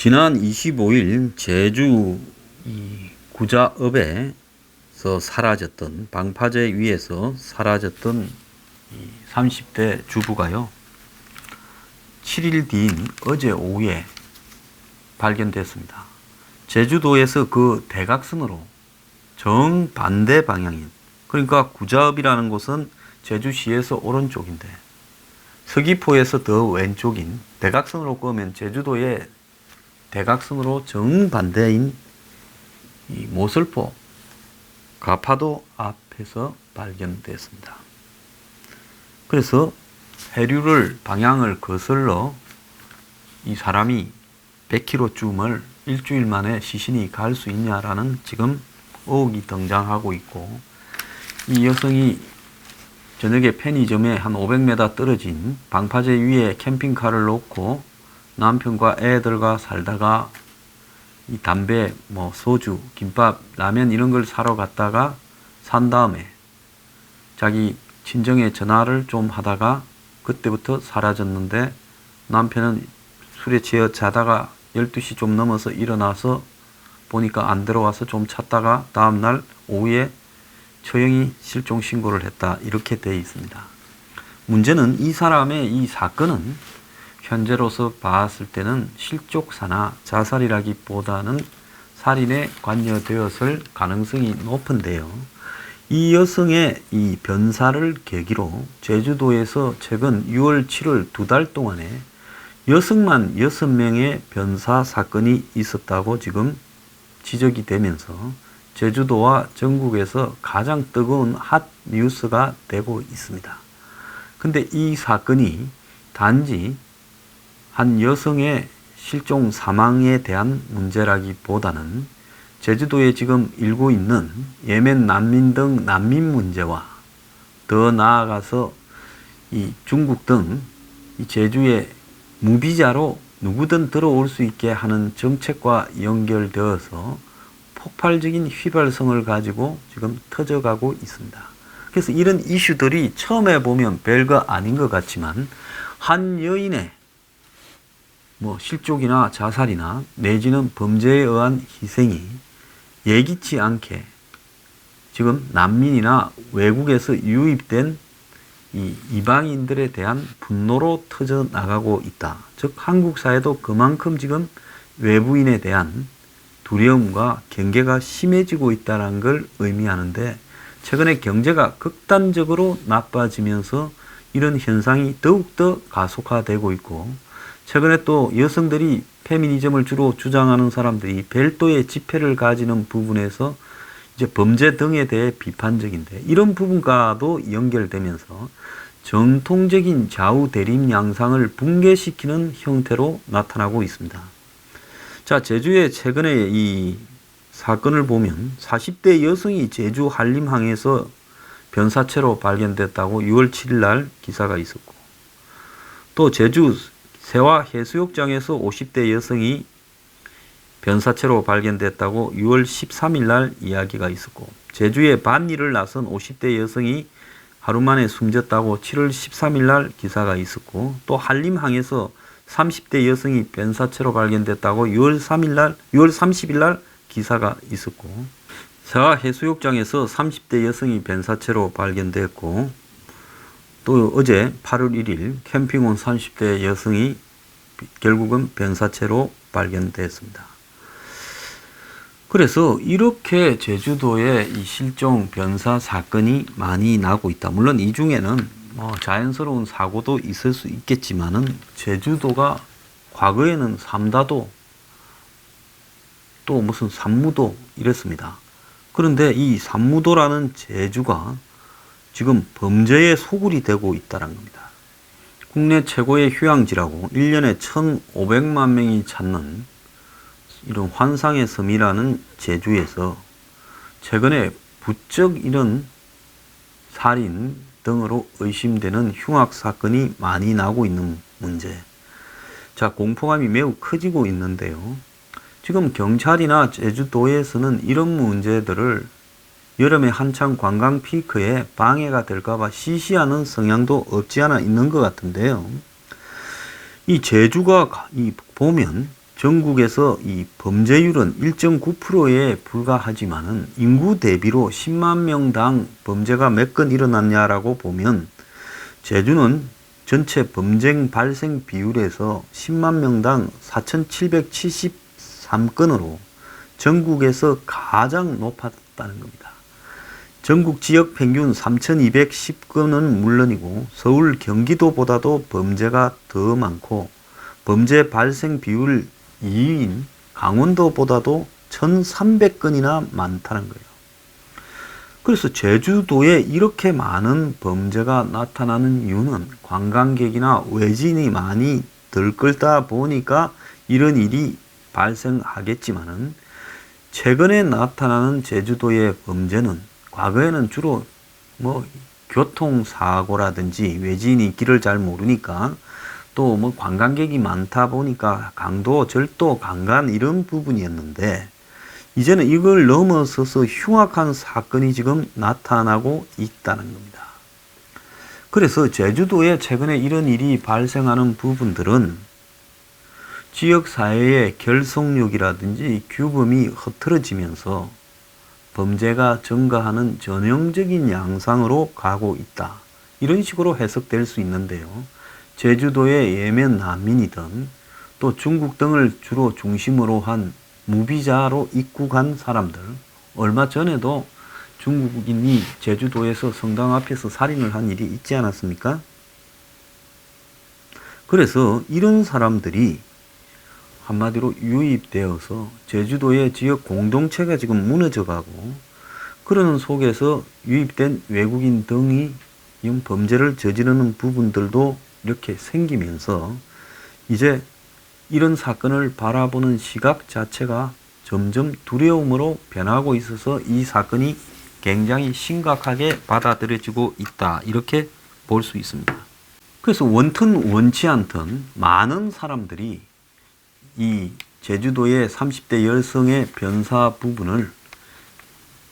지난 25일 제주 구자읍에서 사라졌던 방파제 위에서 사라졌던 30대 주부가요, 7일 뒤인 어제 오후에 발견됐습니다. 제주도에서 그 대각선으로 정반대 방향인, 그러니까 구자읍이라는 곳은 제주시에서 오른쪽인데 서귀포에서 더 왼쪽인, 대각선으로 끄면 제주도의 대각선으로 정반대인 이 모슬포 가파도 앞에서 발견됐습니다. 그래서 해류를 방향을 거슬러 이 사람이 100km쯤을 일주일 만에 시신이 갈 수 있냐라는 지금 의혹이 등장하고 있고, 이 여성이 저녁에 편의점에 한 500m 떨어진 방파제 위에 캠핑카를 놓고 남편과 애들과 살다가 이 담배, 소주, 김밥, 라면 이런 걸 사러 갔다가 산 다음에 자기 친정에 전화를 좀 하다가 그때부터 사라졌는데, 남편은 술에 취해 자다가 12시 좀 넘어서 일어나서 보니까 안 들어와서 좀 찾다가 다음날 오후에 처형이 실종 신고를 했다, 이렇게 되어 있습니다. 문제는 이 사람의 이 사건은 현재로서 봤을 때는 실족사나 자살이라기보다는 살인에 관여되었을 가능성이 높은데요. 이 여성의 이 변사를 계기로 제주도에서 최근 6월 7월 2달 동안에 여성만 6명의 변사 사건이 있었다고 지금 지적이 되면서 제주도와 전국에서 가장 뜨거운 핫 뉴스가 되고 있습니다. 근데 이 사건이 단지 한 여성의 실종 사망에 대한 문제라기보다는 제주도에 지금 일고 있는 예멘 난민 등 난민 문제와 더 나아가서 이 중국 등 이 제주에 무비자로 누구든 들어올 수 있게 하는 정책과 연결되어서 폭발적인 휘발성을 가지고 지금 터져가고 있습니다. 그래서 이런 이슈들이 처음에 보면 별거 아닌 것 같지만 한 여인의 실족이나 자살이나 내지는 범죄에 의한 희생이 예기치 않게 지금 난민이나 외국에서 유입된 이 이방인들에 대한 분노로 터져 나가고 있다. 즉 한국 사회도 그만큼 지금 외부인에 대한 두려움과 경계가 심해지고 있다는 걸 의미하는데, 최근에 경제가 극단적으로 나빠지면서 이런 현상이 더욱더 가속화되고 있고, 최근에 또 여성들이 페미니즘을 주로 주장하는 사람들이 별도의 지폐를 가지는 부분에서 이제 범죄 등에 대해 비판적인데, 이런 부분과도 연결되면서 전통적인 좌우 대립 양상을 붕괴시키는 형태로 나타나고 있습니다. 자, 제주의 최근에 이 사건을 보면 40대 여성이 제주 한림항에서 변사체로 발견됐다고 6월 7일 날 기사가 있었고, 또 제주 세화 해수욕장에서 50대 여성이 변사체로 발견됐다고 6월 13일 날 이야기가 있었고, 제주에 반일을 나선 50대 여성이 하루 만에 숨졌다고 7월 13일 날 기사가 있었고, 또 한림항에서 30대 여성이 변사체로 발견됐다고 6월 30일 날 기사가 있었고, 세화 해수욕장에서 30대 여성이 변사체로 발견됐고, 또 어제 8월 1일 캠핑 온 30대 여성이 결국은 변사체로 발견됐습니다. 그래서 이렇게 제주도에 이 실종 변사 사건이 많이 나고 있다. 물론 이 중에는 자연스러운 사고도 있을 수 있겠지만은, 제주도가 과거에는 삼다도 또 무슨 산무도 이랬습니다. 그런데 이 산무도라는 제주가 지금 범죄의 소굴이 되고 있다는 겁니다. 국내 최고의 휴양지라고 1년에 1,500만 명이 찾는 이런 환상의 섬이라는 제주에서 최근에 부쩍 이런 살인 등으로 의심되는 흉악 사건이 많이 나고 있는 문제. 자, 공포감이 매우 커지고 있는데요. 지금 경찰이나 제주도에서는 이런 문제들을 여름에 한창 관광 피크에 방해가 될까봐 시시하는 성향도 없지 않아 있는 것 같은데요. 이 제주가 보면 전국에서 이 범죄율은 1.9%에 불과하지만은 인구 대비로 10만 명당 범죄가 몇 건 일어났냐라고 보면 제주는 전체 범죄 발생 비율에서 10만 명당 4,773건으로 전국에서 가장 높았다는 겁니다. 전국 지역 평균 3,210건은 물론이고 서울, 경기도보다도 범죄가 더 많고 범죄 발생 비율 2위인 강원도보다도 1,300건이나 많다는 거예요. 그래서 제주도에 이렇게 많은 범죄가 나타나는 이유는 관광객이나 외지인이 많이 들끓다 보니까 이런 일이 발생하겠지만은 최근에 나타나는 제주도의 범죄는 과거에는 주로 교통사고라든지 외지인이 길을 잘 모르니까 또 관광객이 많다 보니까 강도, 절도, 강간 이런 부분이었는데 이제는 이걸 넘어서서 흉악한 사건이 지금 나타나고 있다는 겁니다. 그래서 제주도에 최근에 이런 일이 발생하는 부분들은 지역사회의 결속력이라든지 규범이 흐트러지면서 범죄가 증가하는 전형적인 양상으로 가고 있다. 이런 식으로 해석될 수 있는데요. 제주도의 예멘 난민이든 또 중국 등을 주로 중심으로 한 무비자로 입국한 사람들, 얼마 전에도 중국인이 제주도에서 성당 앞에서 살인을 한 일이 있지 않았습니까? 그래서 이런 사람들이 한마디로 유입되어서 제주도의 지역 공동체가 지금 무너져가고 그러는 속에서 유입된 외국인 등이 이런 범죄를 저지르는 부분들도 이렇게 생기면서 이제 이런 사건을 바라보는 시각 자체가 점점 두려움으로 변하고 있어서 이 사건이 굉장히 심각하게 받아들여지고 있다. 이렇게 볼 수 있습니다. 그래서 원튼 원치 않든 많은 사람들이 이 제주도의 30대 여성의 변사 부분을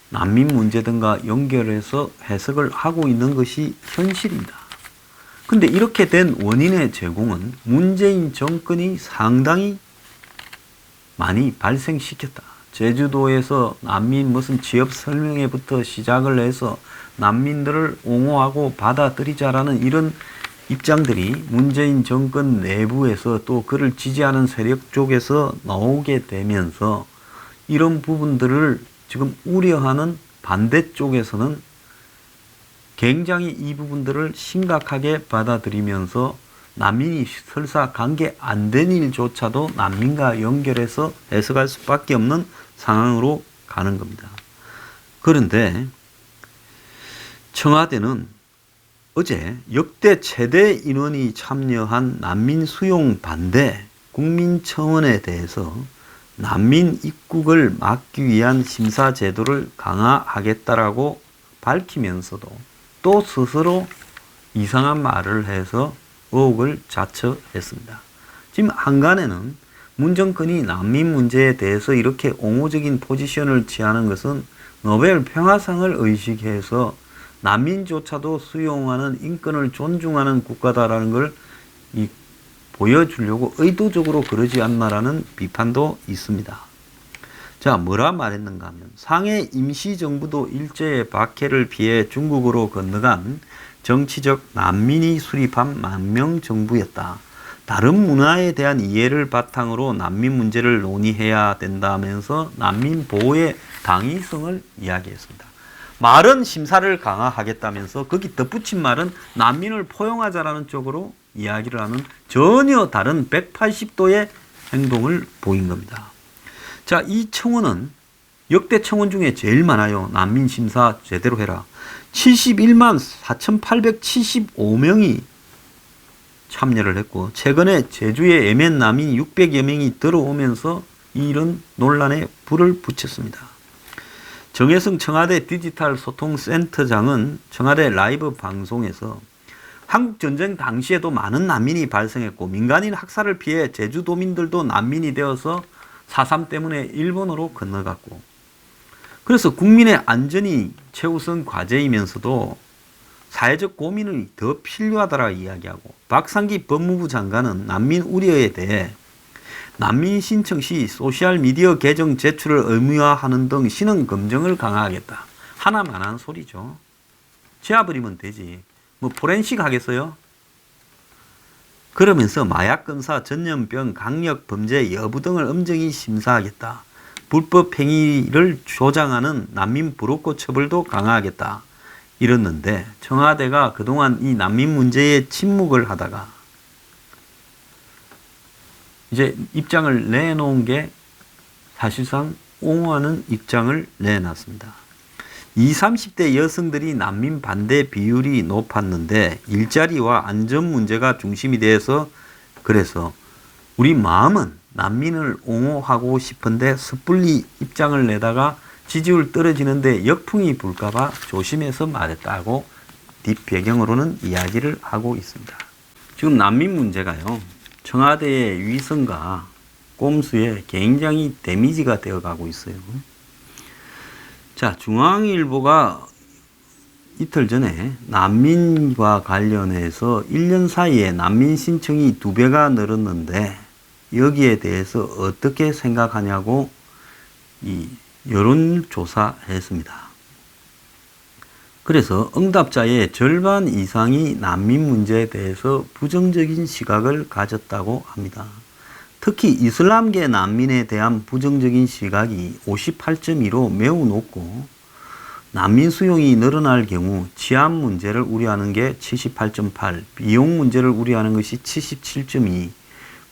난민 문제 등과 연결해서 해석을 하고 있는 것이 현실입니다. 근데 이렇게 된 원인의 제공은 문재인 정권이 상당히 많이 발생시켰다. 제주도에서 난민 무슨 취업 설명회부터 시작을 해서 난민들을 옹호하고 받아들이자라는 이런 입장들이 문재인 정권 내부에서 또 그를 지지하는 세력 쪽에서 나오게 되면서 이런 부분들을 지금 우려하는 반대쪽에서는 굉장히 이 부분들을 심각하게 받아들이면서 난민이 설사 관계 안 된 일조차도 난민과 연결해서 해석할 수밖에 없는 상황으로 가는 겁니다. 그런데 청와대는 어제 역대 최대 인원이 참여한 난민 수용 반대 국민청원에 대해서 난민 입국을 막기 위한 심사 제도를 강화하겠다라고 밝히면서도 또 스스로 이상한 말을 해서 의혹을 자처했습니다. 지금 한간에는 문 정권이 난민 문제에 대해서 이렇게 옹호적인 포지션을 취하는 것은 노벨 평화상을 의식해서 난민조차도 수용하는 인권을 존중하는 국가다라는 걸 보여주려고 의도적으로 그러지 않나라는 비판도 있습니다. 자, 뭐라 말했는가 하면 상해 임시정부도 일제의 박해를 피해 중국으로 건너간 정치적 난민이 수립한 만명정부였다. 다른 문화에 대한 이해를 바탕으로 난민 문제를 논의해야 된다면서 난민 보호의 당위성을 이야기했습니다. 말은 심사를 강화하겠다면서 거기 덧붙인 말은 난민을 포용하자라는 쪽으로 이야기를 하는 전혀 다른 180도의 행동을 보인 겁니다. 자, 이 청원은 역대 청원 중에 제일 많아요. 난민 심사 제대로 해라. 71만 4,875명이 참여를 했고 최근에 제주에 예멘 난민 600여 명이 들어오면서 이런 논란에 불을 붙였습니다. 정혜성 청와대 디지털 소통센터장은 청와대 라이브 방송에서 한국전쟁 당시에도 많은 난민이 발생했고 민간인 학살을 피해 제주도민들도 난민이 되어서 4.3 때문에 일본으로 건너갔고 그래서 국민의 안전이 최우선 과제이면서도 사회적 고민이 더 필요하다라 이야기하고 박상기 법무부 장관은 난민 우려에 대해 난민 신청 시 소셜미디어 계정 제출을 의무화하는 등 신원 검증을 강화하겠다. 하나만 한 소리죠. 지워버리면 되지. 뭐 포렌식 하겠어요? 그러면서 마약 검사, 전염병, 강력 범죄 여부 등을 엄정히 심사하겠다. 불법 행위를 조장하는 난민 브로커 처벌도 강화하겠다. 이랬는데 청와대가 그동안 이 난민 문제에 침묵을 하다가 이제 입장을 내놓은 게 사실상 옹호하는 입장을 내놨습니다. 20, 30대 여성들이 난민 반대 비율이 높았는데 일자리와 안전 문제가 중심이 돼서 그래서 우리 마음은 난민을 옹호하고 싶은데 섣불리 입장을 내다가 지지율 떨어지는데 역풍이 불까봐 조심해서 말했다고 뒷배경으로는 이야기를 하고 있습니다. 지금 난민 문제가요. 청와대의 위선과 꼼수에 굉장히 데미지가 되어가고 있어요. 자, 중앙일보가 이틀 전에 난민과 관련해서 1년 사이에 난민 신청이 2배가 늘었는데 여기에 대해서 어떻게 생각하냐고 이 여론조사했습니다. 그래서 응답자의 절반 이상이 난민 문제에 대해서 부정적인 시각을 가졌다고 합니다. 특히 이슬람계 난민에 대한 부정적인 시각이 58.2로 매우 높고 난민 수용이 늘어날 경우 치안 문제를 우려하는 게 78.8, 비용 문제를 우려하는 것이 77.2,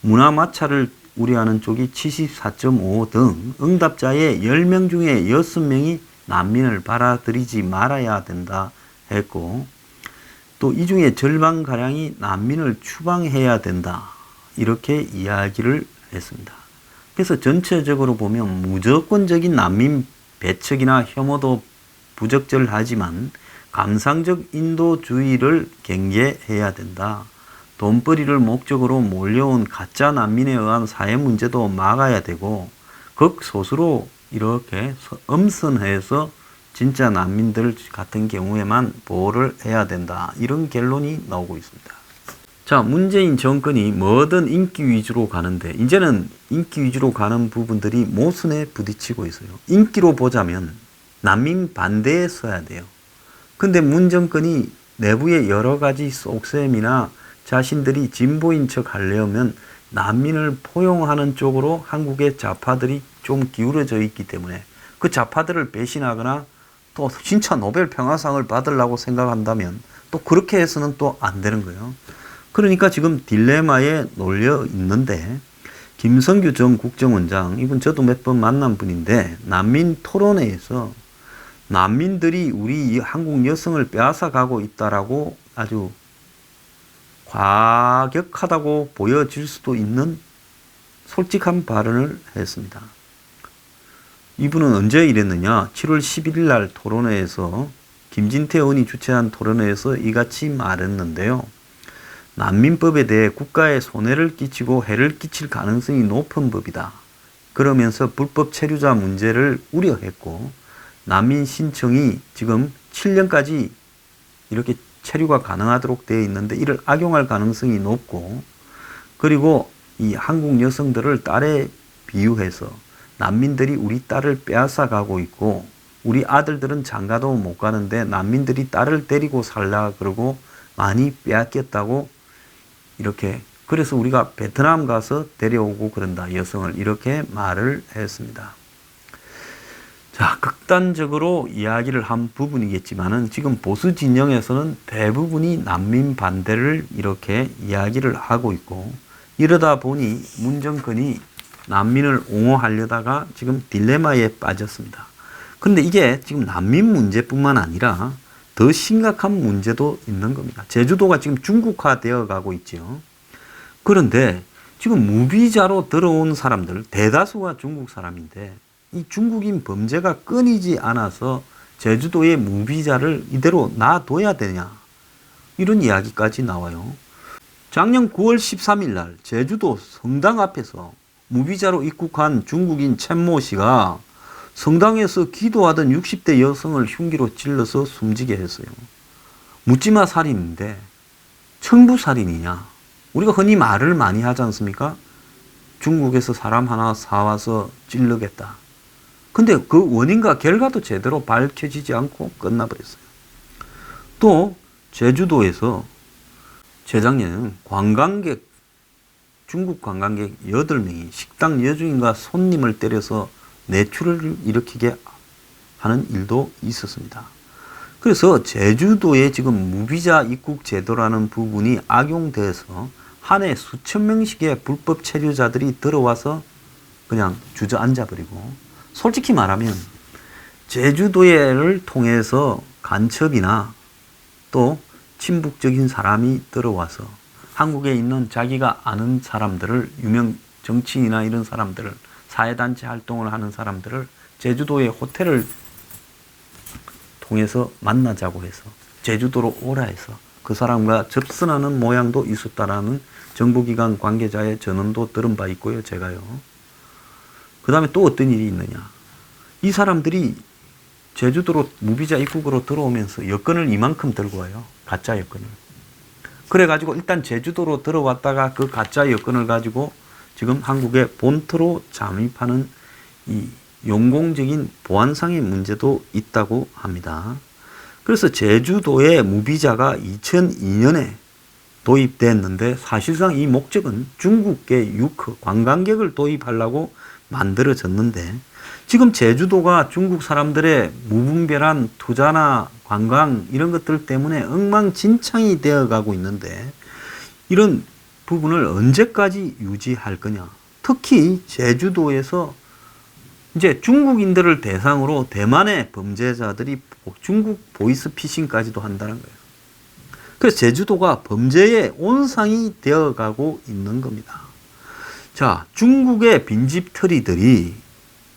문화 마찰을 우려하는 쪽이 74.5 등 응답자의 10명 중에 6명이 난민을 받아들이지 말아야 된다 했고 또 이 중에 절반가량이 난민을 추방해야 된다 이렇게 이야기를 했습니다. 그래서 전체적으로 보면 무조건적인 난민 배척이나 혐오도 부적절하지만 감상적 인도주의를 경계해야 된다. 돈벌이를 목적으로 몰려온 가짜 난민에 의한 사회 문제도 막아야 되고 극소수로 이렇게 엄선해서 진짜 난민들 같은 경우에만 보호를 해야 된다. 이런 결론이 나오고 있습니다. 자, 문재인 정권이 뭐든 인기 위주로 가는데 이제는 인기 위주로 가는 부분들이 모순에 부딪히고 있어요. 인기로 보자면 난민 반대에 서야 돼요. 근데 문 정권이 내부의 여러 가지 속셈이나 자신들이 진보인 척 하려면 난민을 포용하는 쪽으로 한국의 좌파들이 좀 기울어져 있기 때문에 그 좌파들을 배신하거나 또 진짜 노벨 평화상을 받으려고 생각한다면 또 그렇게 해서는 또 안 되는 거예요. 그러니까 지금 딜레마에 놓여 있는데 김성규 전 국정원장, 이분 저도 몇 번 만난 분인데 난민 토론회에서 난민들이 우리 한국 여성을 빼앗아 가고 있다라고 아주 과격하다고 보여질 수도 있는 솔직한 발언을 했습니다. 이분은 언제 이랬느냐? 7월 11일 날 토론회에서 김진태 의원이 주최한 토론회에서 이같이 말했는데요. 난민법에 대해 국가에 손해를 끼치고 해를 끼칠 가능성이 높은 법이다. 그러면서 불법 체류자 문제를 우려했고 난민 신청이 지금 7년까지 이렇게 체류가 가능하도록 되어 있는데 이를 악용할 가능성이 높고 그리고 이 한국 여성들을 딸에 비유해서 난민들이 우리 딸을 빼앗아 가고 있고 우리 아들들은 장가도 못 가는데 난민들이 딸을 데리고 살라 그러고 많이 빼앗겼다고 이렇게 그래서 우리가 베트남 가서 데려오고 그런다 여성을 이렇게 말을 했습니다. 자, 극단적으로 이야기를 한 부분이겠지만은 지금 보수 진영에서는 대부분이 난민 반대를 이렇게 이야기를 하고 있고 이러다 보니 문 정권이 난민을 옹호하려다가 지금 딜레마에 빠졌습니다. 그런데 이게 지금 난민 문제뿐만 아니라 더 심각한 문제도 있는 겁니다. 제주도가 지금 중국화 되어 가고 있죠. 그런데 지금 무비자로 들어온 사람들 대다수가 중국 사람인데 이 중국인 범죄가 끊이지 않아서 제주도에 무비자를 이대로 놔둬야 되냐 이런 이야기까지 나와요. 작년 9월 13일 날 제주도 성당 앞에서 무비자로 입국한 중국인 첸모 씨가 성당에서 기도하던 60대 여성을 흉기로 찔러서 숨지게 했어요. 묻지마 살인인데 청부살인이냐? 우리가 흔히 말을 많이 하지 않습니까? 중국에서 사람 하나 사와서 찌르겠다. 근데 그 원인과 결과도 제대로 밝혀지지 않고 끝나버렸어요. 또 제주도에서 재작년에는 중국 관광객 8명이 식당 여주인과 손님을 때려서 뇌출혈을 일으키게 하는 일도 있었습니다. 그래서 제주도에 지금 무비자 입국 제도라는 부분이 악용돼서 한 해 수천 명씩의 불법 체류자들이 들어와서 그냥 주저앉아 버리고, 솔직히 말하면 제주도를 통해서 간첩이나 또 친북적인 사람이 들어와서 한국에 있는 자기가 아는 사람들을, 유명 정치인이나 이런 사람들을, 사회단체 활동을 하는 사람들을 제주도의 호텔을 통해서 만나자고 해서 제주도로 오라 해서 그 사람과 접선하는 모양도 있었다라는 정보기관 관계자의 전언도 들은 바 있고요, 제가요. 그 다음에 또 어떤 일이 있느냐. 이 사람들이 제주도로 무비자 입국으로 들어오면서 여권을 이만큼 들고 와요. 가짜 여권을. 그래가지고 일단 제주도로 들어왔다가 그 가짜 여권을 가지고 지금 한국의 본토로 잠입하는 이 용공적인 보안상의 문제도 있다고 합니다. 그래서 제주도에 무비자가 2002년에 도입됐는데 사실상 이 목적은 중국계 유커, 관광객을 도입하려고 만들어졌는데, 지금 제주도가 중국 사람들의 무분별한 투자나 관광 이런 것들 때문에 엉망진창이 되어가고 있는데, 이런 부분을 언제까지 유지할 거냐. 특히 제주도에서 이제 중국인들을 대상으로 대만의 범죄자들이 중국 보이스피싱까지도 한다는 거예요. 그래서 제주도가 범죄의 온상이 되어가고 있는 겁니다. 자, 중국의 빈집털이들이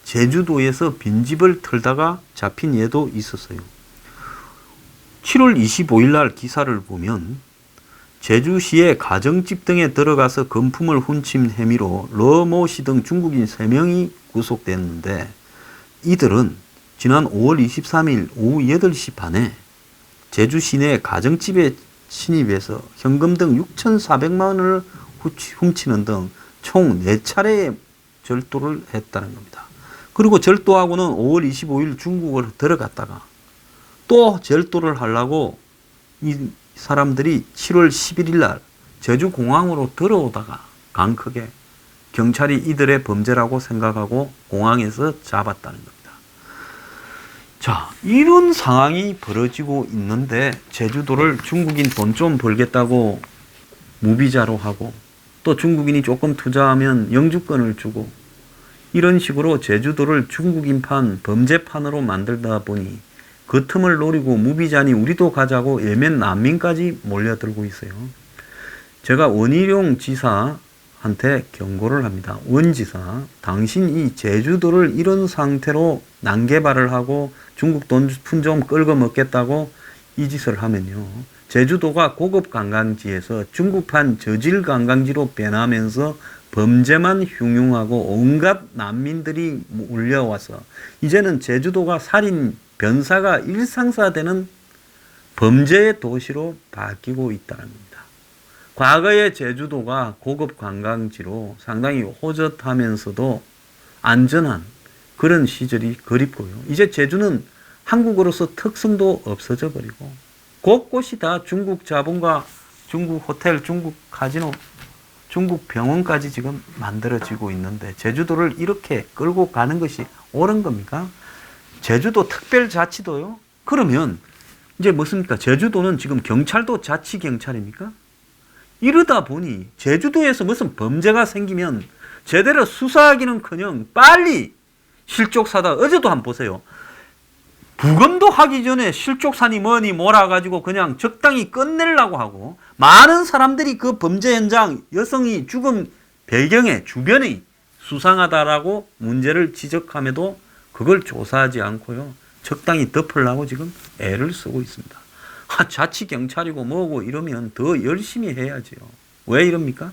제주도에서 빈집을 털다가 잡힌 예도 있었어요. 7월 25일 날 기사를 보면 제주시의 가정집 등에 들어가서 금품을 훔친 혐의로 러모 씨 등 중국인 3명이 구속됐는데, 이들은 지난 5월 23일 오후 8시 반에 제주 시내 가정집에 침입해서 현금 등 6,400만 원을 훔치는 등 총 4차례의 절도를 했다는 겁니다. 그리고 절도하고는 5월 25일 중국을 들어갔다가 또 절도를 하려고 이 사람들이 7월 11일 날 제주공항으로 들어오다가 강크게 경찰이 이들의 범죄라고 생각하고 공항에서 잡았다는 겁니다. 자, 이런 상황이 벌어지고 있는데 제주도를 중국인 돈 좀 벌겠다고 무비자로 하고, 또 중국인이 조금 투자하면 영주권을 주고, 이런 식으로 제주도를 중국인판, 범죄판으로 만들다 보니 그 틈을 노리고 무비자니 우리도 가자고 일면 난민까지 몰려들고 있어요. 제가 원희룡 지사한테 경고를 합니다. 원 지사, 당신 이 제주도를 이런 상태로 난개발을 하고 중국 돈 푼 좀 끌고 먹겠다고 이 짓을 하면요, 제주도가 고급 관광지에서 중국판 저질 관광지로 변하면서 범죄만 흉흉하고 온갖 난민들이 몰려와서 이제는 제주도가 살인, 변사가 일상사되는 범죄의 도시로 바뀌고 있다는 겁니다. 과거의 제주도가 고급 관광지로 상당히 호젓하면서도 안전한 그런 시절이 그립고요. 이제 제주는 한국으로서 특성도 없어져 버리고 곳곳이 다 중국 자본과 중국 호텔, 중국 카지노, 중국 병원까지 지금 만들어지고 있는데 제주도를 이렇게 끌고 가는 것이 옳은 겁니까? 제주도 특별자치도요? 그러면 이제 뭐습니까? 제주도는 지금 경찰도 자치경찰입니까? 이러다 보니 제주도에서 무슨 범죄가 생기면 제대로 수사하기는커녕 빨리 실족사다. 어제도 한번 보세요. 부검도 하기 전에 실족사니 뭐니 몰아가지고 그냥 적당히 끝내려고 하고, 많은 사람들이 그 범죄 현장, 여성이 죽은 배경에 주변이 수상하다라고 문제를 지적함에도 그걸 조사하지 않고요, 적당히 덮으려고 지금 애를 쓰고 있습니다. 자치경찰이고 뭐고 이러면 더 열심히 해야지요. 왜 이럽니까?